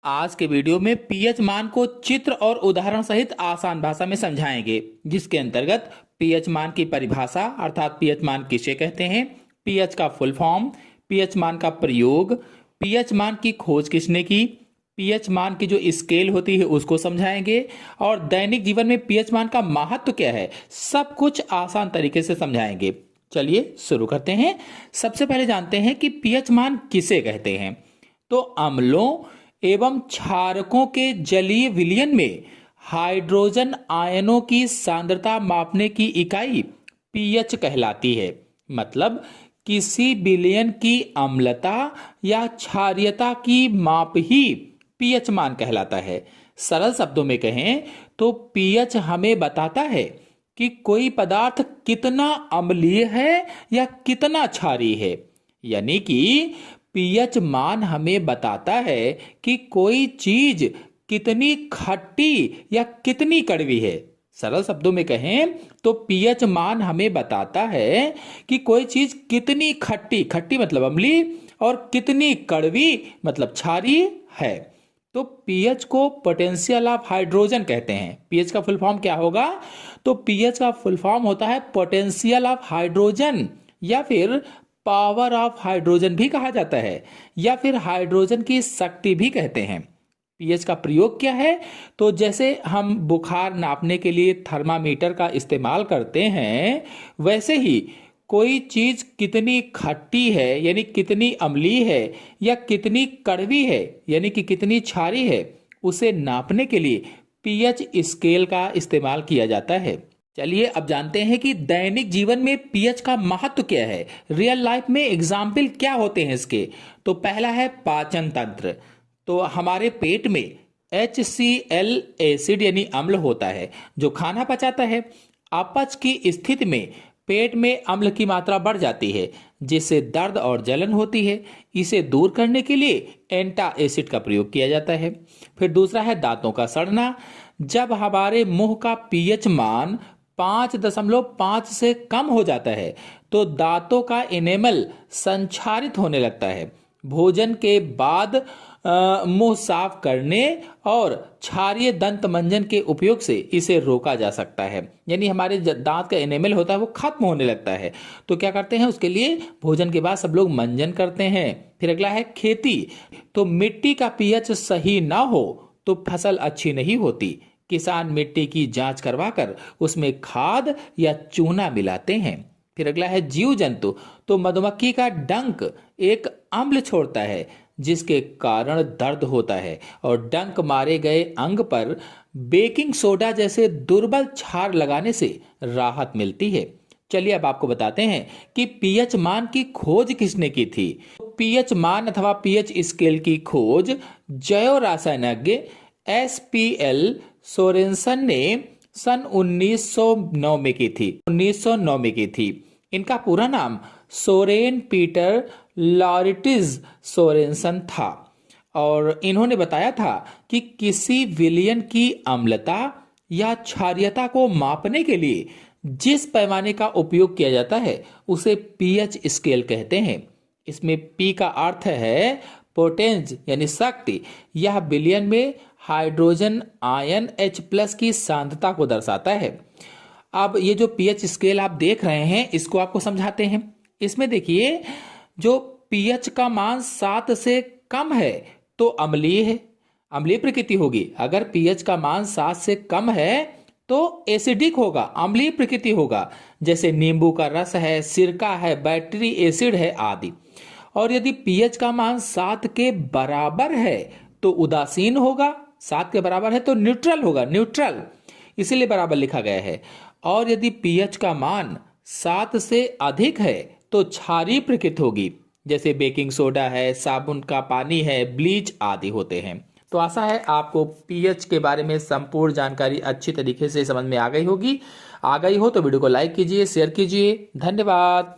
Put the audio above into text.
आज के वीडियो में पीएच मान को चित्र और उदाहरण सहित आसान भाषा में समझाएंगे, जिसके अंतर्गत पीएच मान की परिभाषा अर्थात पीएच मान किसे कहते हैं, पीएच का फुल फॉर्म, पीएच मान का प्रयोग, पीएच मान की खोज किसने की, पीएच मान की जो स्केल होती है उसको समझाएंगे और दैनिक जीवन में पीएच मान का महत्व क्या है, सब कुछ आसान तरीके से समझाएंगे। चलिए शुरू करते हैं। सबसे पहले जानते हैं कि पीएच मान किसे कहते हैं। तो अम्लों एवं क्षारकों के जलीय विलयन में हाइड्रोजन आयनों की सांद्रता मापने की इकाई पीएच कहलाती है। मतलब किसी विलयन की अम्लता या क्षारीयता की माप ही पीएच मान कहलाता है। सरल शब्दों में कहें तो पीएच हमें बताता है कि कोई पदार्थ कितना अम्लीय है या कितना क्षारीय है। यानी कि पीएच मान हमें बताता है कि कोई चीज कितनी खट्टी या कितनी कड़वी है। सरल शब्दों में कहें तो पीएच मान हमें बताता है कि कोई चीज कितनी खट्टी, खट्टी मतलब अम्ली, और कितनी कड़वी मतलब क्षारीय है। तो पीएच को पोटेंशियल ऑफ हाइड्रोजन कहते हैं। पीएच का फुल फॉर्म क्या होगा? तो पीएच का फुल फॉर्म होता है पोटेंशियल ऑफ हाइड्रोजन, या फिर पावर ऑफ हाइड्रोजन भी कहा जाता है, या फिर हाइड्रोजन की शक्ति भी कहते हैं। पीएच का प्रयोग क्या है? तो जैसे हम बुखार नापने के लिए थर्मामीटर का इस्तेमाल करते हैं, वैसे ही कोई चीज कितनी खट्टी है यानी कितनी अम्लीय है या कितनी कड़वी है यानी कि कितनी क्षारीय है, उसे नापने के लिए पीएच स्केल का इस्तेमाल किया जाता है। चलिए अब जानते हैं कि दैनिक जीवन में पीएच का महत्व क्या है, रियल लाइफ में एग्जाम्पल क्या होते हैं इसके। तो पहला है पाचन तंत्र। तो हमारे पेट में HCl एसिड यानी अम्ल होता है जो खाना पचाता है। अपच की स्थिति में पेट में अम्ल की मात्रा बढ़ जाती है, जिससे दर्द और जलन होती है। इसे दूर करने के लिए एंटासिड का प्रयोग किया जाता है। फिर दूसरा है दांतों का सड़ना। जब हमारे मुंह का पीएच मान 5.5 से कम हो जाता है तो दांतों का इनेमल संक्षारित होने लगता है। भोजन के बाद मुंह साफ करने और क्षारीय दंत मंजन के उपयोग से इसे रोका जा सकता है। यानी हमारे दांत का इनेमल होता है वो खत्म होने लगता है, तो क्या करते हैं, उसके लिए भोजन के बाद सब लोग मंजन करते हैं। फिर अगला है खेती। तो मिट्टी का पीएच सही ना हो तो फसल अच्छी नहीं होती। किसान मिट्टी की जांच करवाकर उसमें खाद या चूना मिलाते हैं। फिर अगला है जीव जंतु। तो मधुमक्खी का डंक एक अम्ल छोड़ता है जिसके कारण दर्द होता है, और डंक मारे गए अंग पर बेकिंग सोडा जैसे दुर्बल क्षार लगाने से राहत मिलती है। चलिए अब आपको बताते हैं कि पीएच मान की खोज किसने की थी। पीएच मान अथवा पीएच स्केल की खोज जैव रसायनज्ञ SPL सोरेनसन ने सन 1909 में की थी। 1909 में की थी। इनका पूरा नाम सोरेन पीटर लॉरिटिज सोरेनसन था, और इन्होंने बताया था कि किसी विलयन की अम्लता या क्षारीयता को मापने के लिए जिस पैमाने का उपयोग किया जाता है उसे पीएच स्केल कहते हैं। इसमें P का अर्थ है पोटेंज यानी शक्ति। यह विलयन में हाइड्रोजन आयन H+ की सांद्रता को दर्शाता है। अब ये जो पीएच स्केल आप देख रहे हैं इसको आपको समझाते हैं। इसमें देखिए, जो पीएच का मान 7 से कम है तो अम्लीय है, अम्लीय प्रकृति होगी। अगर पीएच का मान 7 से कम है तो एसिडिक होगा, अम्लीय प्रकृति होगा। जैसे नींबू का रस है, सिरका है, बैटरी एसिड है आदि। और यदि पीएच का मान 7 के बराबर है तो उदासीन होगा, 7 के बराबर है तो न्यूट्रल होगा, न्यूट्रल, इसीलिए बराबर लिखा गया है। और यदि पीएच का मान 7 से अधिक है तो क्षारीय प्रकृति होगी, जैसे बेकिंग सोडा है, साबुन का पानी है, ब्लीच आदि होते हैं। तो आशा है आपको पीएच के बारे में संपूर्ण जानकारी अच्छी तरीके से समझ में आ गई होगी। आ गई हो तो वीडियो को लाइक कीजिए, शेयर कीजिए। धन्यवाद।